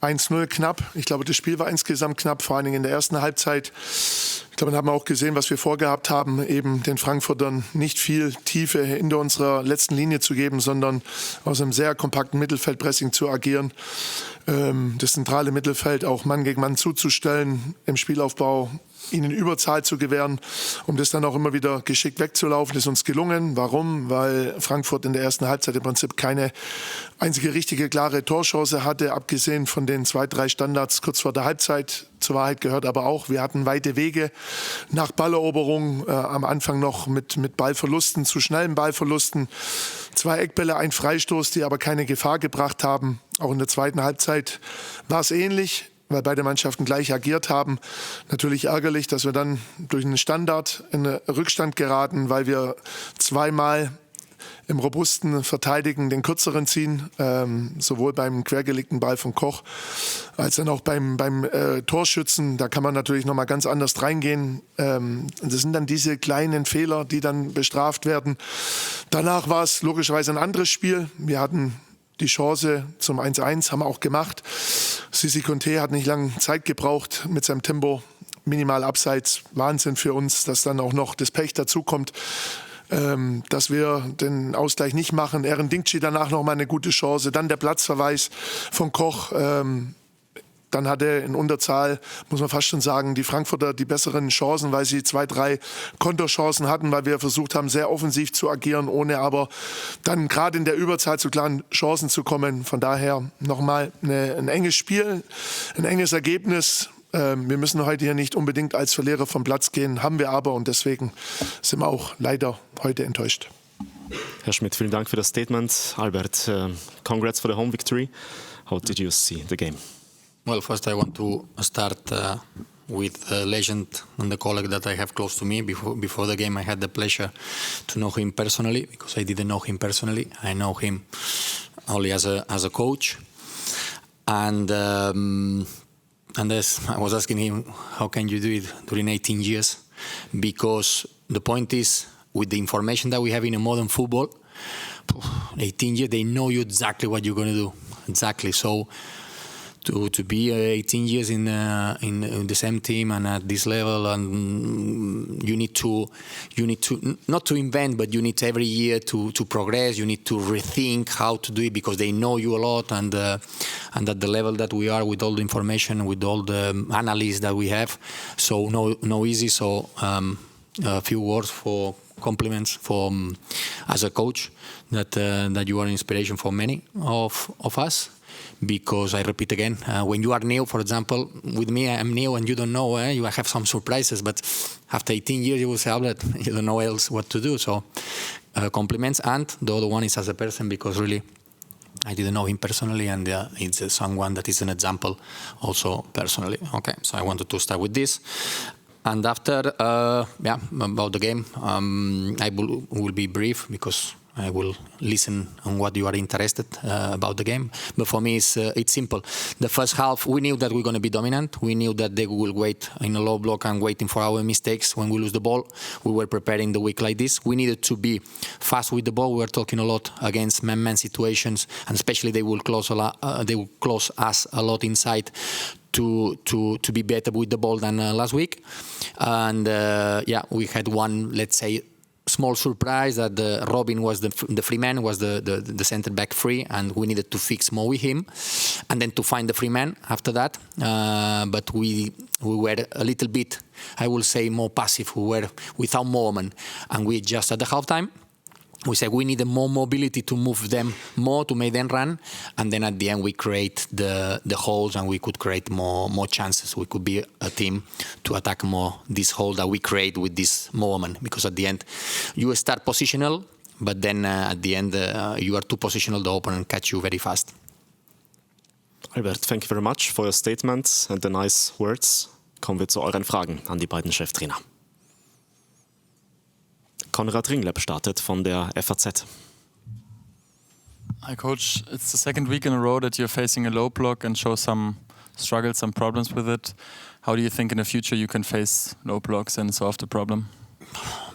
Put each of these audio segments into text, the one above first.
1-0 knapp. Ich glaube, das Spiel war insgesamt knapp, vor allen Dingen in der ersten Halbzeit. Ich glaube, dann haben wir auch gesehen, was wir vorgehabt haben, eben den Frankfurtern nicht viel Tiefe hinter unserer letzten Linie zu geben, sondern aus einem sehr kompakten Mittelfeldpressing zu agieren. Das zentrale Mittelfeld auch Mann gegen Mann zuzustellen, im Spielaufbau ihnen Überzahl zu gewähren, um das dann auch immer wieder geschickt wegzulaufen. Das ist uns gelungen. Warum? Weil Frankfurt in der ersten Halbzeit im Prinzip keine einzige richtige, klare Torchance hatte, abgesehen von den 2-3 Standards kurz vor der Halbzeit. Zur Wahrheit gehört aber auch, wir hatten weite Wege nach Balleroberung, am Anfang noch mit Ballverlusten, zu schnellen Ballverlusten. 2 Eckbälle, ein Freistoß, die aber keine Gefahr gebracht haben. Auch in der zweiten Halbzeit war es ähnlich, weil beide Mannschaften gleich agiert haben. Natürlich ärgerlich, dass wir dann durch einen Standard in einen Rückstand geraten, weil wir zweimal im robusten Verteidigen den kürzeren ziehen, sowohl beim quergelegten Ball von Koch als dann auch beim Torschützen. Da kann man natürlich nochmal ganz anders reingehen. Das sind dann diese kleinen Fehler, die dann bestraft werden. Danach war es logischerweise ein anderes Spiel. Wir hatten die Chance zum 1-1, haben wir auch gemacht. Sissi Conte hat nicht lange Zeit gebraucht mit seinem Tempo. Minimal abseits. Wahnsinn für uns, dass dann auch noch das Pech dazukommt, dass wir den Ausgleich nicht machen. Eren Dinkci danach noch mal eine gute Chance. Dann der Platzverweis von Koch. Dann hatte in Unterzahl, muss man fast schon sagen, die Frankfurter die besseren Chancen, weil sie 2-3 Konterchancen hatten, weil wir versucht haben, sehr offensiv zu agieren, ohne aber dann gerade in der Überzahl zu klaren Chancen zu kommen. Von daher nochmal ein enges Spiel, ein enges Ergebnis. Wir müssen heute hier nicht unbedingt als Verlierer vom Platz gehen, haben wir aber, und deswegen sind wir auch leider heute enttäuscht. Herr Schmidt, vielen Dank für das Statement. Albert, congrats for the home victory. How did you see the game? Well, first I want to start with a legend and the colleague that I have close to me. Before the game I had the pleasure to know him personally, because I didn't know him personally. I know him only as a coach. And as I was asking him, how can you do it during 18 years? Because the point is, with the information that we have in a modern football, 18 years, they know you exactly what you're going to do. Exactly. So to be 18 years in the same team and at this level, and you need to not to invent, but you need every year to progress. You need to rethink how to do it, because they know you a lot, and at the level that we are, with all the information, with all the analysis that we have, so no easy. So a few words for compliments for as a coach, that you are an inspiration for many of us. Because I repeat again, when you are new, for example, with me, I'm new and you don't know, you have some surprises, but after 18 years you will say, Albert, you don't know else what to do. So compliments. And the other one is as a person, because really I didn't know him personally, and it's someone that is an example also personally. Okay, so I wanted to start with this. And after, about the game, I will be brief, because I will listen on what you are interested about the game. But for me, it's simple. The first half, we knew that we're going to be dominant. We knew that they will wait in a low block and waiting for our mistakes when we lose the ball. We were preparing the week like this. We needed to be fast with the ball. We were talking a lot against man-man situations, and especially they will close us a lot inside to be better with the ball than last week. And we had one, let's say, small surprise that Robin was the free man, was the center back free, and we needed to fix more with him, and then to find the free man after that. But we were a little bit, I will say, more passive. We were without movement, and we just at the halftime, we said we needed more mobility to move them more, to make them run, and then at the end we create the holes, and we could create more chances. We could be a team to attack more this hole that we create with this moment, because at the end you start positional, but then at the end you are too positional, the opponent catch you very fast. Albert, thank you very much for your statements and the nice words. Kommen wir zu euren Fragen an die beiden Cheftrainer. Konrad Ringleb startet von der FAZ. Hi coach, it's the second week in a row that you're facing a low block and show some struggles, some problems with it. How do you think in the future you can face low blocks and solve the problem?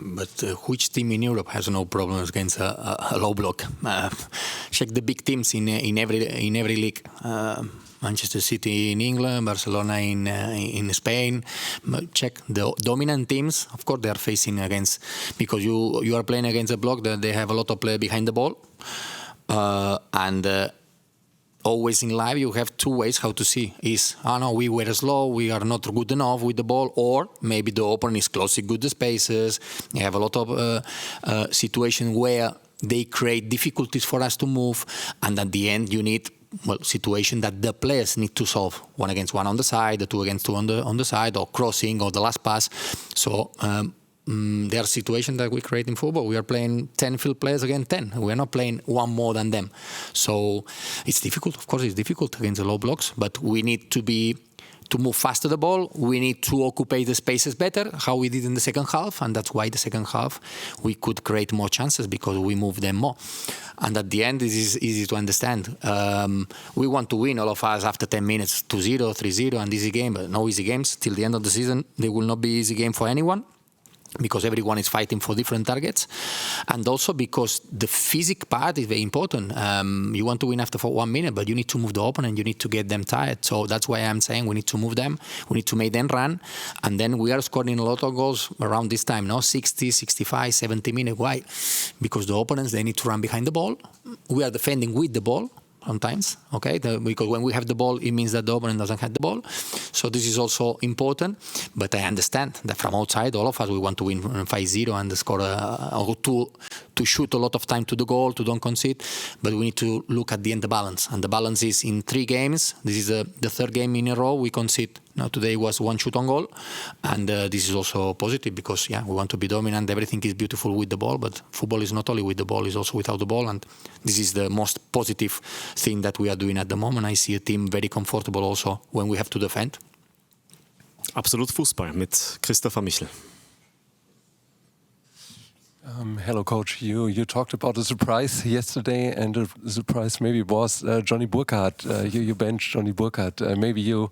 But which team in Europe has no problems against a low block? Check the big teams in every league. Manchester City in England, Barcelona in Spain. Check the dominant teams. Of course, they are facing against, because you are playing against a block that they have a lot of players behind the ball, and always in life you have two ways how to see: is no, we were slow, we are not good enough with the ball, or maybe the opponent is closing good spaces. They have a lot of situations where they create difficulties for us to move, and at the end you need situation that the players need to solve, 1 against 1 on the side, 2 against 2 on the side, or crossing, or the last pass. So there are situations that we create in football. We are playing 10 field players against 10. We are not playing one more than them. So it's difficult. Of course, it's difficult against the low blocks, but we need to move faster the ball. We need to occupy the spaces better, how we did in the second half, and that's why the second half we could create more chances because we moved them more. And at the end, this is easy to understand. We want to win, all of us, after 10 minutes, 2-0, 3-0, and easy game, but no easy games. Till the end of the season, they will not be easy game for anyone, because everyone is fighting for different targets, and also because the physical part is very important. You want to win after 1 minute, but you need to move the opponent, you need to get them tired. So that's why I'm saying we need to move them, we need to make them run, and then we are scoring a lot of goals around this time, 60, 65, 70 minutes. Why? Because the opponents, they need to run behind the ball. We are defending with the ball sometimes, okay? Because when we have the ball, it means that the opponent doesn't have the ball. So this is also important. But I understand that from outside, all of us, we want to win 5-0 and score or to shoot a lot of time to the goal, to don't concede. But we need to look at the end, the balance. And the balance is in 3 games. This is the 3rd game in a row we concede. Now today was 1 shot on goal, and this is also positive because we want to be dominant. Everything is beautiful with the ball, but football is not only with the ball; it's also without the ball, and this is the most positive thing that we are doing at the moment. I see a team very comfortable also when we have to defend. Absolut Fußball mit Christopher Michel. Hello, Coach. You talked about a surprise yesterday, and the surprise maybe was Johnny Burkhardt. You benched Johnny Burkhardt. Maybe you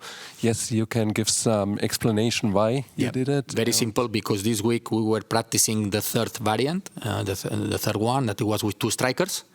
can give some explanation why you did it. Very simple, because this week we were practicing the 3rd variant, the 3rd one, that it was with 2 strikers.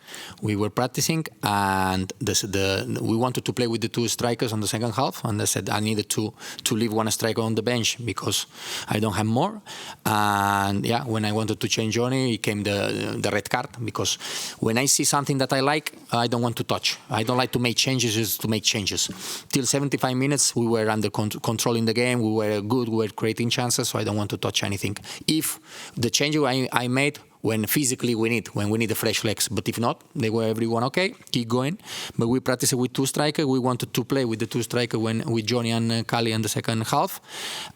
We were practicing, and we wanted to play with the 2 strikers on the second half, and I said I needed to leave 1 striker on the bench because I don't have more. And when I wanted to change Johnny, it came the red card, because when I see something that I like, I don't want to touch. I don't like to make changes just to make changes. Till 75 minutes, we were under controlling the game. We were good. We were creating chances, so I don't want to touch anything. If the change I made, when physically we need the fresh legs. But if not, they were everyone okay, keep going. But we practiced with 2 strikers. We wanted to play with the 2 strikers with Johnny and Kali in the second half,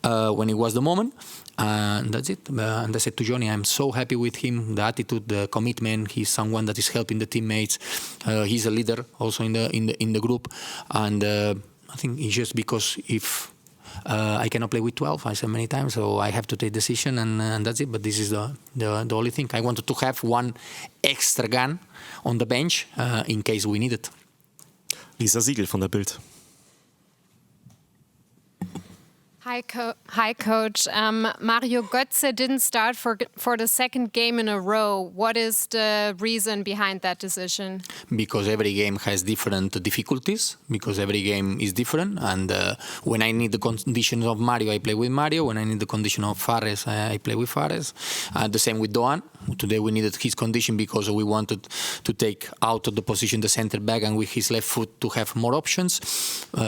when it was the moment. And that's it. And I said to Johnny, I'm so happy with him, the attitude, the commitment. He's someone that is helping the teammates. He's a leader also in the group. And I think it's just because if I cannot play with 12, I said many times, so I have to take decision, and that's it. But this is the only thing. I wanted to have 1 extra gun on the bench in case we need it. Lisa Siegel von der Bild. Hi, Coach. Mario Götze didn't start for the 2nd game in a row. What is the reason behind that decision? Because every game has different difficulties, because every game is different. And when I need the conditions of Mario, I play with Mario. When I need the condition of Fares, I play with Fares. The same with Doan. Today we needed his condition because we wanted to take out of the position the center back, and with his left foot to have more options.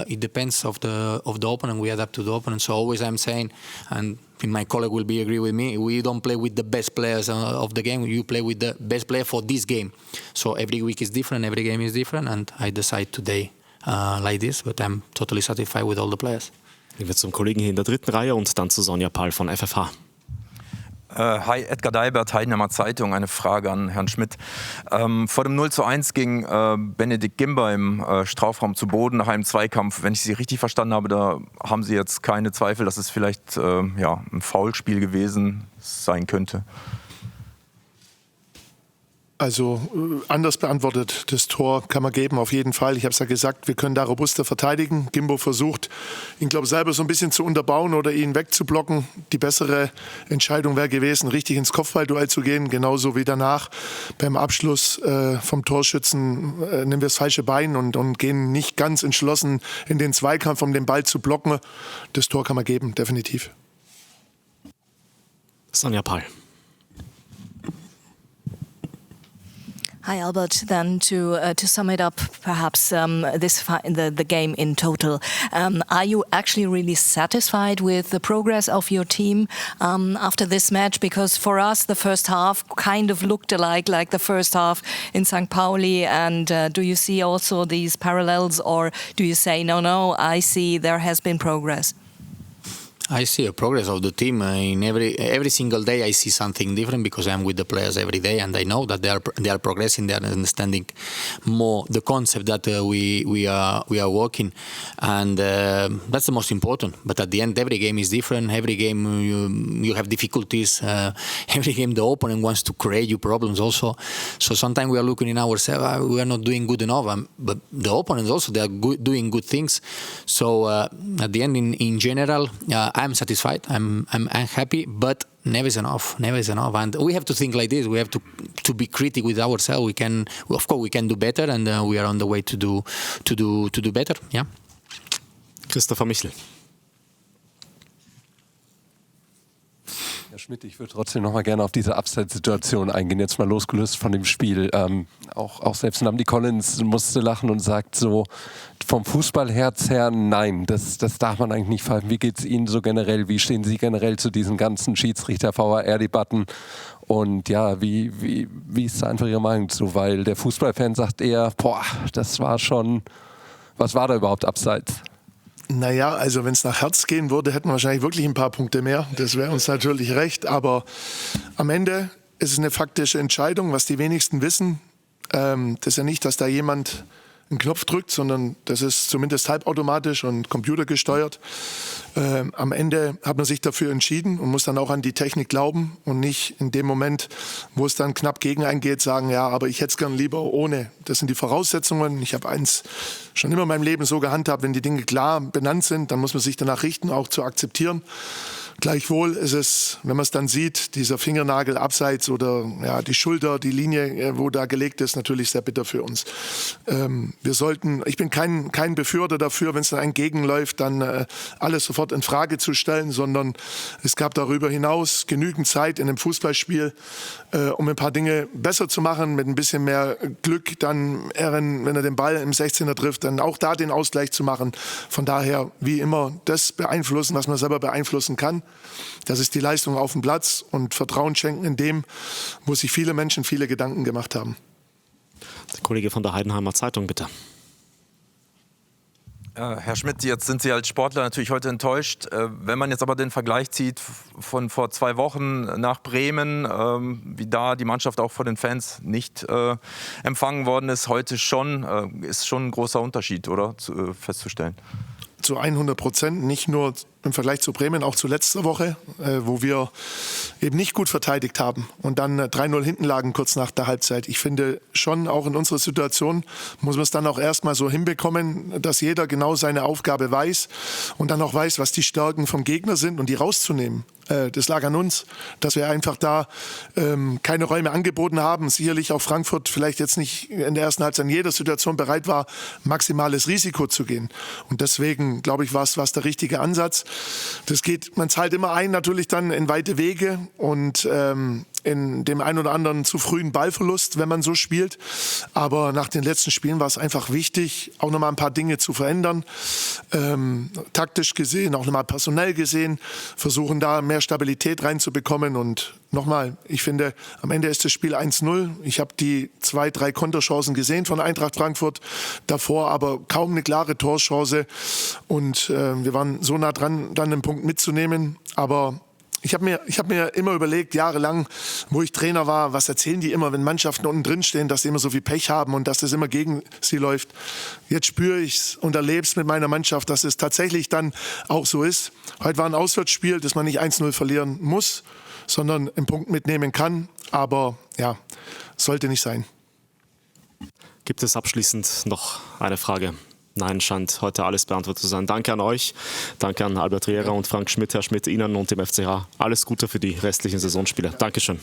It depends of the opponent. We adapt to the opponent. So always I'm saying, and my colleague will agree with me, we don't play with the best players of the game. You play with the best player for this game. So every week is different, every game is different, and I decide today like this, but I'm totally satisfied with all the players. Gehen wir zum Kollegen hier in der 3. Reihe und dann zu Sonja Pahl von FFH. Hi, Edgar Deibert, Heidenheimer Zeitung. Eine Frage an Herrn Schmidt. Vor dem 0:1 ging Benedikt Gimber im Strafraum zu Boden nach einem Zweikampf. Wenn ich Sie richtig verstanden habe, da haben Sie jetzt keine Zweifel, dass es vielleicht ein Foulspiel gewesen sein könnte? Also anders beantwortet, das Tor kann man geben, auf jeden Fall. Ich habe es ja gesagt, wir können da robuster verteidigen. Gimbo versucht, ihn, glaube ich, selber so ein bisschen zu unterbauen oder ihn wegzublocken. Die bessere Entscheidung wäre gewesen, richtig ins Kopfballduell zu gehen. Genauso wie danach beim Abschluss vom Torschützen nehmen wir das falsche Bein und gehen nicht ganz entschlossen in den Zweikampf, um den Ball zu blocken. Das Tor kann man geben, definitiv. Sonja Pahl. Hi, Albert. Then to sum it up, perhaps the game in total, are you actually really satisfied with the progress of your team after this match? Because for us, the first half kind of looked like the first half in St. Pauli. And do you see also these parallels, or do you say no? I see there has been progress. I see a progress of the team. In every single day, I see something different because I'm with the players every day, and I know that they are progressing. They are understanding more the concept that we are working, and that's the most important. But at the end, every game is different. Every game you have difficulties. Every game the opponent wants to create you problems also. So sometimes we are looking in ourselves. We are not doing good enough, but the opponents also they are doing good things. So at the end, in general. I'm satisfied. I'm happy, but never is enough. And we have to think like this. We have to be critical with ourselves. Of course, we can do better, and we are on the way to do better. Yeah. Christopher Michel. Herr Schmidt, ich würde trotzdem noch mal gerne auf diese Abseitssituation eingehen, jetzt mal losgelöst von dem Spiel. Auch selbst Namdi Collins musste lachen und sagt so, vom Fußballherz her, nein, das darf man eigentlich nicht pfeifen. Wie geht es Ihnen so generell? Wie stehen Sie generell zu diesen ganzen Schiedsrichter-VAR-Debatten? Und ja, wie ist da einfach Ihre Meinung zu? Weil der Fußballfan sagt eher, das war schon, was war da überhaupt abseits? Naja, also wenn es nach Herz gehen würde, hätten wir wahrscheinlich wirklich ein paar Punkte mehr. Das wäre uns natürlich recht. Aber am Ende ist es eine faktische Entscheidung, was die wenigsten wissen. Das ist ja nicht, dass da jemand einen Knopf drückt, sondern das ist zumindest halbautomatisch und computergesteuert. Am Ende hat man sich dafür entschieden und muss dann auch an die Technik glauben und nicht in dem Moment, wo es dann knapp gegen eingeht, sagen, ja, aber ich hätte es gern lieber ohne. Das sind die Voraussetzungen. Ich habe eins schon immer in meinem Leben so gehandhabt, wenn die Dinge klar benannt sind, dann muss man sich danach richten, auch zu akzeptieren. Gleichwohl ist es, wenn man es dann sieht, dieser Fingernagel abseits oder ja, die Schulter, die Linie, wo da gelegt ist, natürlich sehr bitter für uns. Ich bin kein Befürworter dafür, wenn es dann entgegenläuft, dann alles sofort in Frage zu stellen, sondern es gab darüber hinaus genügend Zeit in einem Fußballspiel, um ein paar Dinge besser zu machen, mit ein bisschen mehr Glück, dann wenn er den Ball im 16er trifft, dann auch da den Ausgleich zu machen. Von daher, wie immer, das beeinflussen, was man selber beeinflussen kann. Das ist die Leistung auf dem Platz und Vertrauen schenken in dem, wo sich viele Menschen viele Gedanken gemacht haben. Der Kollege von der Heidenheimer Zeitung, bitte. Herr Schmidt, jetzt sind Sie als Sportler natürlich heute enttäuscht. Wenn man jetzt aber den Vergleich zieht von vor 2 Wochen nach Bremen, wie da die Mannschaft auch von den Fans nicht empfangen worden ist, heute schon, ist schon ein großer Unterschied, oder? Festzustellen. Zu 100%, nicht nur im Vergleich zu Bremen, auch zu letzter Woche, wo wir eben nicht gut verteidigt haben und dann 3-0 hinten lagen kurz nach der Halbzeit. Ich finde schon, auch in unserer Situation muss man es dann auch erstmal so hinbekommen, dass jeder genau seine Aufgabe weiß und dann auch weiß, was die Stärken vom Gegner sind und die rauszunehmen. Das lag an uns, dass wir einfach da keine Räume angeboten haben. Sicherlich auch Frankfurt vielleicht jetzt nicht in der ersten Halbzeit in jeder Situation bereit war, maximales Risiko zu gehen. Und deswegen, glaube ich, war es der richtige Ansatz. Man zahlt immer ein, natürlich dann in weite Wege und in dem einen oder anderen zu frühen Ballverlust, wenn man so spielt. Aber nach den letzten Spielen war es einfach wichtig, auch nochmal ein paar Dinge zu verändern. Taktisch gesehen, auch nochmal personell gesehen, versuchen da mehr Stabilität reinzubekommen. Und nochmal, ich finde, am Ende ist das Spiel 1-0. Ich habe die 2-3 Konterchancen gesehen von Eintracht Frankfurt, davor aber kaum eine klare Torchance. Und wir waren so nah dran, dann einen Punkt mitzunehmen. Aber ich hab mir immer überlegt, jahrelang, wo ich Trainer war, was erzählen die immer, wenn Mannschaften unten drin stehen, dass sie immer so viel Pech haben und dass das immer gegen sie läuft. Jetzt spüre ich es und erlebe es mit meiner Mannschaft, dass es tatsächlich dann auch so ist. Heute war ein Auswärtsspiel, das man nicht 1-0 verlieren muss, sondern einen Punkt mitnehmen kann. aber ja, sollte nicht sein. Gibt es abschließend noch eine Frage? Nein, scheint heute alles beantwortet zu sein. Danke an euch, danke an Albert Riera und Frank Schmidt. Herr Schmidt, Ihnen und dem FCH alles Gute für die restlichen Saisonspiele. Dankeschön.